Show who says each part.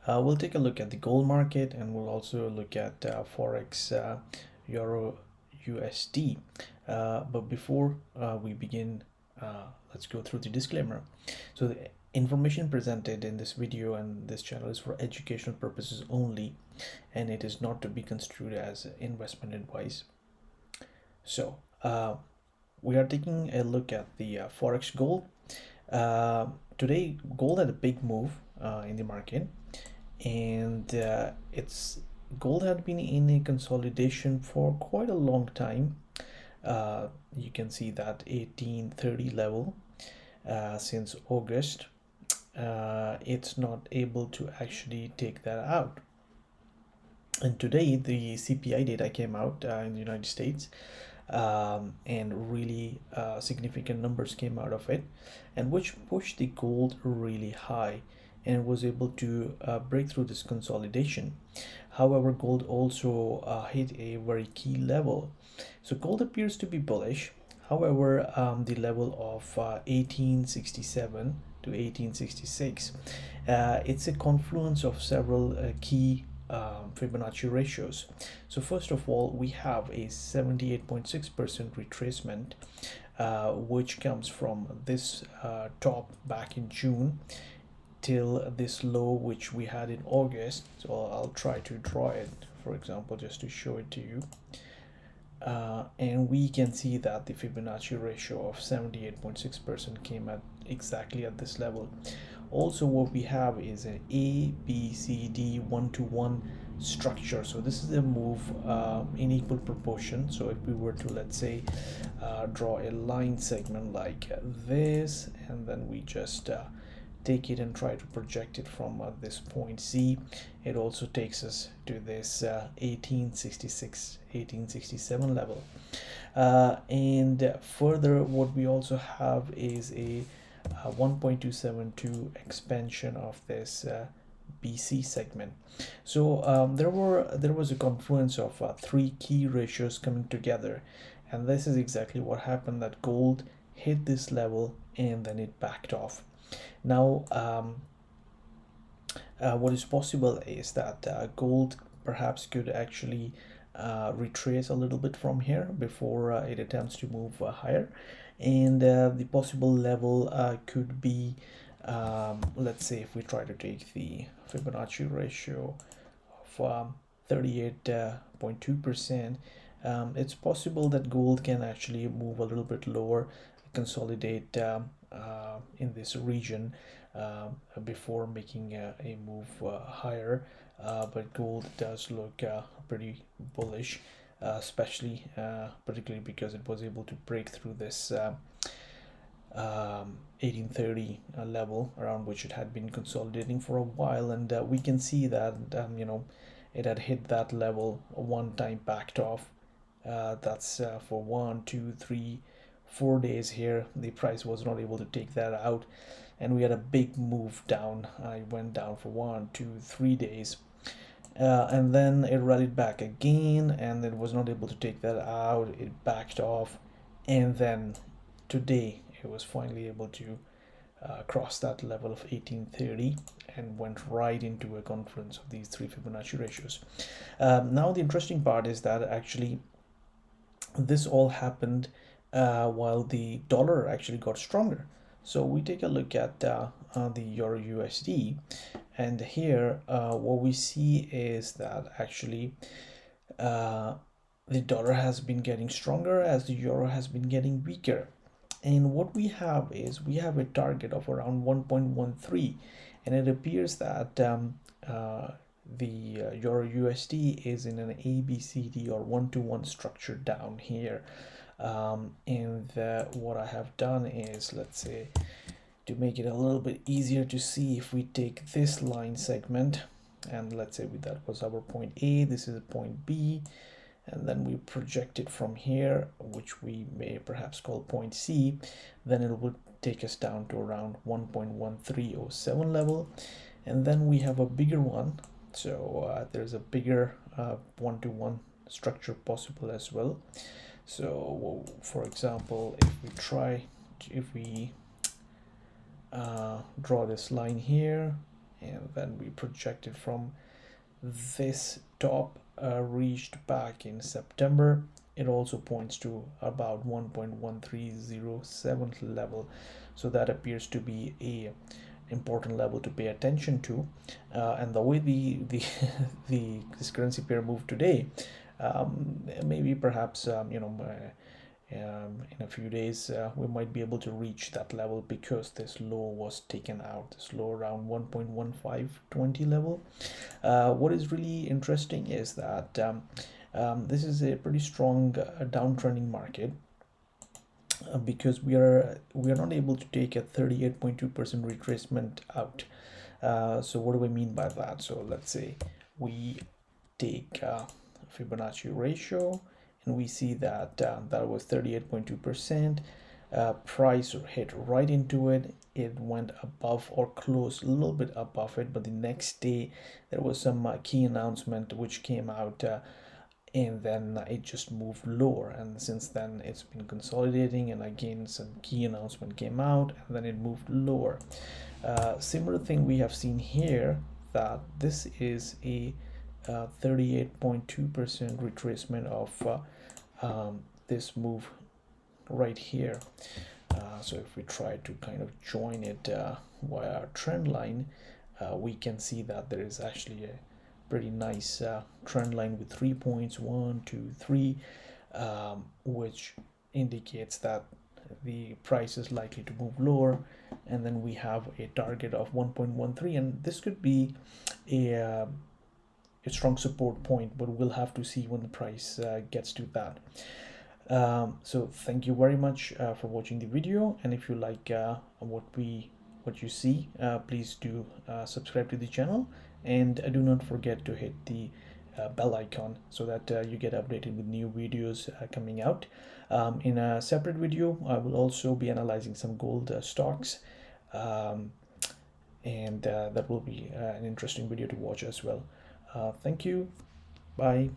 Speaker 1: We'll take a look at the gold market, and we'll also look at Forex, Euro USD. But before we begin, let's go through the disclaimer. So the information presented in this video and this channel is for educational purposes only, and it is not to be construed as investment advice. So we are taking a look at the Forex gold. Today, gold had a big move in the market, and it's gold had been in a consolidation for quite a long time. You can see that 1830 level since August. It's not able to actually take that out. And today, the CPI data came out in the United States, and really significant numbers came out of it, and which pushed the gold really high, and it was able to break through this consolidation. However, gold also hit a very key level. So gold appears to be bullish. However, the level of 1867 to 1866, it's a confluence of several key Fibonacci ratios. So first of all, we have a 78.6% retracement, which comes from this top back in June till this low which we had in August. So I'll try to draw it, for example, just to show it to you. And we can see that the Fibonacci ratio of 78.6% came at exactly at this level. Also, what we have is an A, B, C, D 1-to-1 structure. So this is a move in equal proportion. So if we were to, let's say, draw a line segment like this, and then we just take it and try to project it from this point C, it also takes us to this 1866 1867 level. And further, what we also have is a 1.272 expansion of this BC segment. So there was a confluence of three key ratios coming together, and this is exactly what happened, that gold hit this level and then it backed off. Now what is possible is that gold perhaps could actually retrace a little bit from here before it attempts to move higher, and the possible level could be, let's say, if we try to take the Fibonacci ratio of 38.2%, it's possible that gold can actually move a little bit lower, consolidate in this region before making a move higher. But gold does look pretty bullish, especially particularly because it was able to break through this 1830 level, around which it had been consolidating for a while, and we can see that it had hit that level one time, backed off. That's for 1, 2, 3, 4 days here. The price was not able to take that out, and we had a big move down. I went down for 1, 2, 3 days, and then it rallied back again, and it was not able to take that out. It backed off, and then today it was finally able to cross that level of 1830 and went right into a confluence of these three Fibonacci ratios. Now the interesting part is that actually this all happened while the dollar actually got stronger. So we take a look at the Euro USD, and here what we see is that actually the dollar has been getting stronger as the euro has been getting weaker. And what we have is we have a target of around 1.13, and it appears that the Euro USD is in an ABCD or 1-to-1 structure down here. And what I have done is, let's say, to make it a little bit easier to see, if we take this line segment, and let's say that was our point A, this is point B, and then we project it from here, which we may perhaps call point C, then it will take us down to around 1.1307 level. And then we have a bigger one, so there's a bigger 1-to-1 structure possible as well. So for example, if we draw this line here, and then we projected from this top reached back in September. It also points to about 1.1307 level, so that appears to be a important level to pay attention to. And the way this currency pair moved today, maybe perhaps in a few days we might be able to reach that level because this low was taken out, this low around 1.1520 level. What is really interesting is that this is a pretty strong downtrending market, because we are not able to take a 38.2% retracement out. So what do I mean by that? So let's say we take Fibonacci ratio, and we see that that was 38.2%. Price hit right into it. It went above or close a little bit above it, but the next day there was some key announcement which came out, and then it just moved lower, and since then it's been consolidating, and again some key announcement came out and then it moved lower. Similar thing we have seen here, that this is a 38.2% retracement of this move right here. So if we try to kind of join it via our trend line, we can see that there is actually a pretty nice trend line with 3 points, 1, 2, 3, which indicates that the price is likely to move lower, and then we have a target of 1.13, and this could be a strong support point, but we'll have to see when the price gets to that. So thank you very much for watching the video, and if you like what you see, please do subscribe to the channel, and do not forget to hit the bell icon so that you get updated with new videos coming out. In a separate video, I will also be analyzing some gold stocks, and that will be an interesting video to watch as well. Thank you. Bye.